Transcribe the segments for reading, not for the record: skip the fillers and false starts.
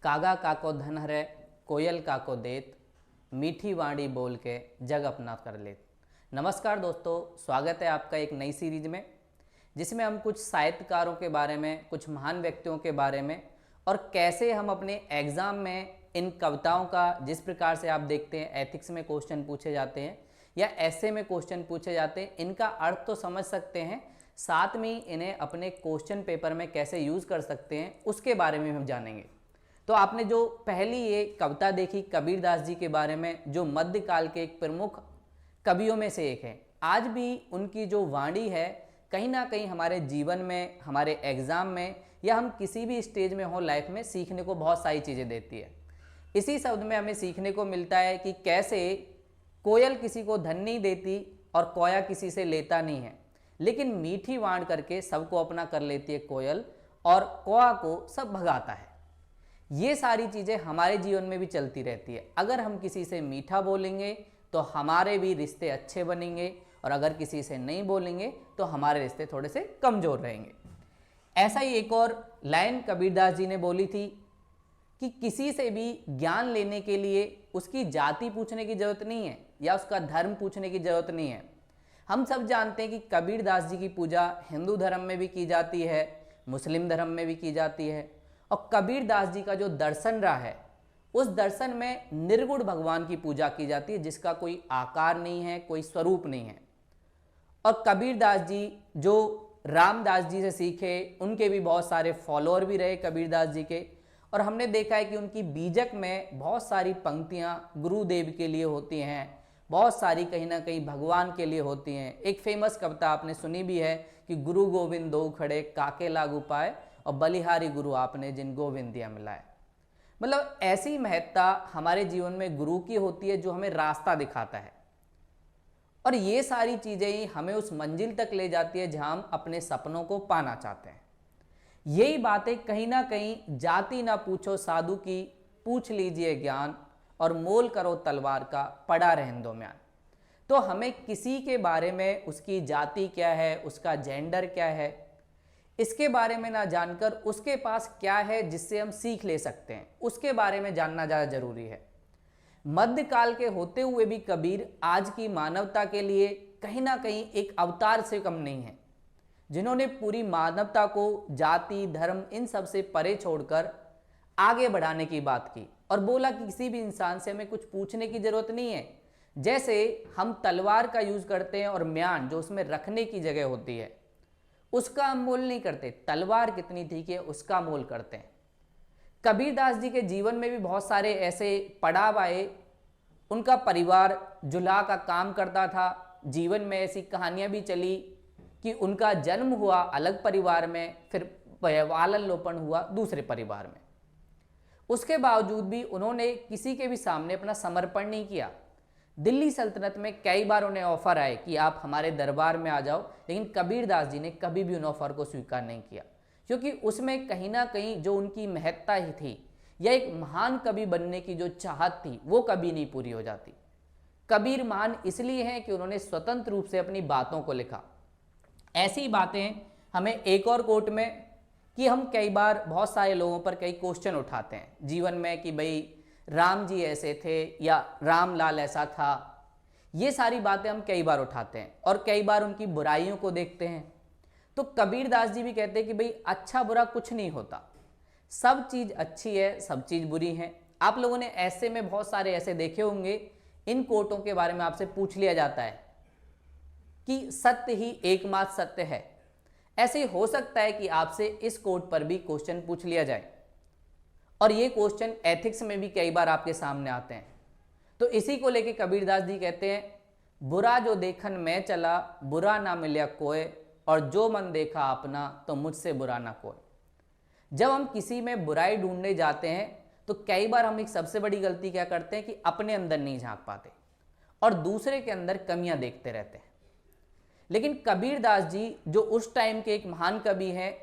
कागा काको धन हरै कोयल काको देत, मीठी वाणी बोल के जग अपना कर लेत। नमस्कार दोस्तों, स्वागत है आपका एक नई सीरीज में जिसमें हम कुछ साहित्यकारों के बारे में, कुछ महान व्यक्तियों के बारे में और कैसे हम अपने एग्ज़ाम में इन कविताओं का, जिस प्रकार से आप देखते हैं एथिक्स में क्वेश्चन पूछे जाते हैं या ऐसे में क्वेश्चन पूछे जाते हैं, इनका अर्थ तो समझ सकते हैं, साथ में इन्हें अपने क्वेश्चन पेपर में कैसे यूज़ कर सकते हैं उसके बारे में हम जानेंगे। तो आपने जो पहली ये कविता देखी कबीरदास जी के बारे में, जो मध्यकाल के एक प्रमुख कवियों में से एक है, आज भी उनकी जो वाणी है कहीं ना कहीं हमारे जीवन में, हमारे एग्ज़ाम में या हम किसी भी स्टेज में हो लाइफ में सीखने को बहुत सारी चीज़ें देती है। इसी शब्द में हमें सीखने को मिलता है कि कैसे कोयल किसी को धन नहीं देती और कोया किसी से लेता नहीं है, लेकिन मीठी वाण करके सबको अपना कर लेती है कोयल और कौआ को सब भगाता है। ये सारी चीज़ें हमारे जीवन में भी चलती रहती है। अगर हम किसी से मीठा बोलेंगे तो हमारे भी रिश्ते अच्छे बनेंगे और अगर किसी से नहीं बोलेंगे तो हमारे रिश्ते थोड़े से कमज़ोर रहेंगे। ऐसा ही एक और लाइन कबीरदास जी ने बोली थी कि किसी से भी ज्ञान लेने के लिए उसकी जाति पूछने की ज़रूरत नहीं है या उसका धर्म पूछने की ज़रूरत नहीं है। हम सब जानते हैं कि कबीरदास जी की पूजा हिंदू धर्म में भी की जाती है, मुस्लिम धर्म में भी की जाती है और कबीरदास जी का जो दर्शन रहा है उस दर्शन में निर्गुण भगवान की पूजा की जाती है, जिसका कोई आकार नहीं है, कोई स्वरूप नहीं है। और कबीरदास जी जो रामदास जी से सीखे, उनके भी बहुत सारे फॉलोअर भी रहे कबीरदास जी के, और हमने देखा है कि उनकी बीजक में बहुत सारी पंक्तियाँ गुरुदेव के लिए होती हैं, बहुत सारी कहीं ना कहीं भगवान के लिए होती हैं। एक फेमस कविता आपने सुनी भी है कि गुरु गोविंद दो खड़े काके लागू पाए और बलिहारी गुरु आपने जिन गोविंद दिया मिलाए। मतलब ऐसी महत्ता हमारे जीवन में गुरु की होती है जो हमें रास्ता दिखाता है और ये सारी चीज़ें ही हमें उस मंजिल तक ले जाती है जहां हम अपने सपनों को पाना चाहते हैं। यही बातें कहीं ना कहीं जाति ना पूछो साधु की, पूछ लीजिए ज्ञान और मोल करो तलवार का, पड़ा रहन दो म्यान। तो हमें किसी के बारे में, उसकी जाति क्या है, उसका जेंडर क्या है, इसके बारे में ना जानकर उसके पास क्या है जिससे हम सीख ले सकते हैं, उसके बारे में जानना ज़्यादा जरूरी है। मध्यकाल के होते हुए भी कबीर आज की मानवता के लिए कहीं ना कहीं एक अवतार से कम नहीं है, जिन्होंने पूरी मानवता को जाति, धर्म इन सब से परे छोड़कर आगे बढ़ाने की बात की और बोला कि किसी भी इंसान से हमें कुछ पूछने की जरूरत नहीं है। जैसे हम तलवार का यूज करते हैं और म्यान जो उसमें रखने की जगह होती है उसका हम मोल नहीं करते, तलवार कितनी ठीक है उसका मोल करते हैं। कबीरदास जी के जीवन में भी बहुत सारे ऐसे पड़ाव आए। उनका परिवार जुलाह का काम करता था, जीवन में ऐसी कहानियां भी चली कि उनका जन्म हुआ अलग परिवार में, फिर लालन लोपन हुआ दूसरे परिवार में। उसके बावजूद भी उन्होंने किसी के भी सामने अपना समर्पण नहीं किया। दिल्ली सल्तनत में कई बार उन्हें ऑफर आए कि आप हमारे दरबार में आ जाओ, लेकिन कबीरदास जी ने कभी भी उन ऑफर को स्वीकार नहीं किया, क्योंकि उसमें कहीं ना कहीं जो उनकी महत्ता ही थी या एक महान कवि बनने की जो चाहत थी वो कभी नहीं पूरी हो जाती। कबीर महान इसलिए हैं कि उन्होंने स्वतंत्र रूप से अपनी बातों को लिखा। ऐसी बातें हमें एक और कोट में कि हम कई बार बहुत सारे लोगों पर कई क्वेश्चन उठाते हैं जीवन में कि भाई राम जी ऐसे थे या रामलाल ऐसा था। ये सारी बातें हम कई बार उठाते हैं और कई बार उनकी बुराइयों को देखते हैं। तो कबीरदास जी भी कहते हैं कि भाई अच्छा बुरा कुछ नहीं होता, सब चीज़ अच्छी है, सब चीज़ बुरी है। आप लोगों ने ऐसे में बहुत सारे ऐसे देखे होंगे, इन कोटों के बारे में आपसे पूछ लिया जाता है कि सत्य ही एकमात्र सत्य है। ऐसे हो सकता है कि आपसे इस कोट पर भी क्वेश्चन पूछ लिया जाए और ये क्वेश्चन एथिक्स में भी कई बार आपके सामने आते हैं। तो इसी को लेके कबीरदास जी कहते हैं, बुरा जो देखन मैं चला, बुरा ना मिला कोय, और जो मन देखा अपना तो मुझसे बुरा ना कोय। जब हम किसी में बुराई ढूंढने जाते हैं तो कई बार हम एक सबसे बड़ी गलती क्या करते हैं कि अपने अंदर नहीं झांक पाते और दूसरे के अंदर कमियां देखते रहते हैं। लेकिन कबीरदास जी जो उस टाइम के एक महान कवि हैं,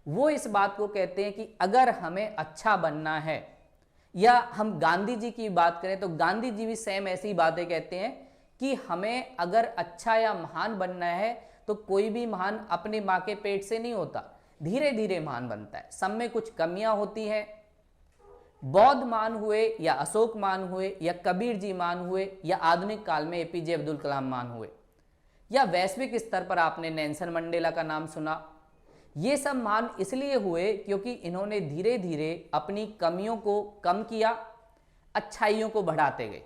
वो इस बात को कहते हैं कि अगर हमें अच्छा बनना है, या हम गांधी जी की बात करें तो गांधी जी भी सेम ऐसी बातें कहते हैं कि हमें अगर अच्छा या महान बनना है तो कोई भी महान अपनी माँ के पेट से नहीं होता, धीरे धीरे महान बनता है। सब में कुछ कमियां होती हैं, बौद्ध मान हुए या अशोक मान हुए या कबीर जी मान हुए या आधुनिक काल में एपीजे अब्दुल कलाम मान हुए या वैश्विक स्तर पर आपने नेल्सन मंडेला का नाम सुना, ये सब मान इसलिए हुए क्योंकि इन्होंने धीरे धीरे अपनी कमियों को कम किया, अच्छाइयों को बढ़ाते गए,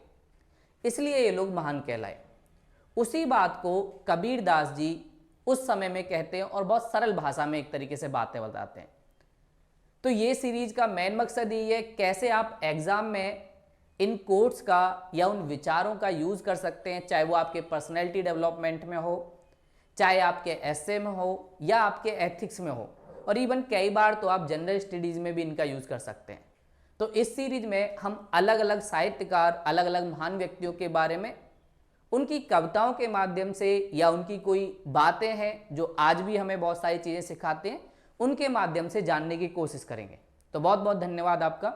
इसलिए ये लोग महान कहलाए। उसी बात को कबीर दास जी उस समय में कहते हैं और बहुत सरल भाषा में एक तरीके से बातें बताते हैं। तो ये सीरीज का मेन मकसद ये है कैसे आप एग्जाम में इन कोट्स का या उन विचारों का यूज कर सकते हैं, चाहे वो आपके पर्सनैलिटी डेवलपमेंट में हो, चाहे आपके एस्से में हो या आपके एथिक्स में हो, और इवन कई बार तो आप जनरल स्टडीज में भी इनका यूज कर सकते हैं। तो इस सीरीज में हम अलग अलग साहित्यकार, अलग अलग महान व्यक्तियों के बारे में, उनकी कविताओं के माध्यम से या उनकी कोई बातें हैं जो आज भी हमें बहुत सारी चीज़ें सिखाते हैं, उनके माध्यम से जानने की कोशिश करेंगे। तो बहुत बहुत धन्यवाद आपका।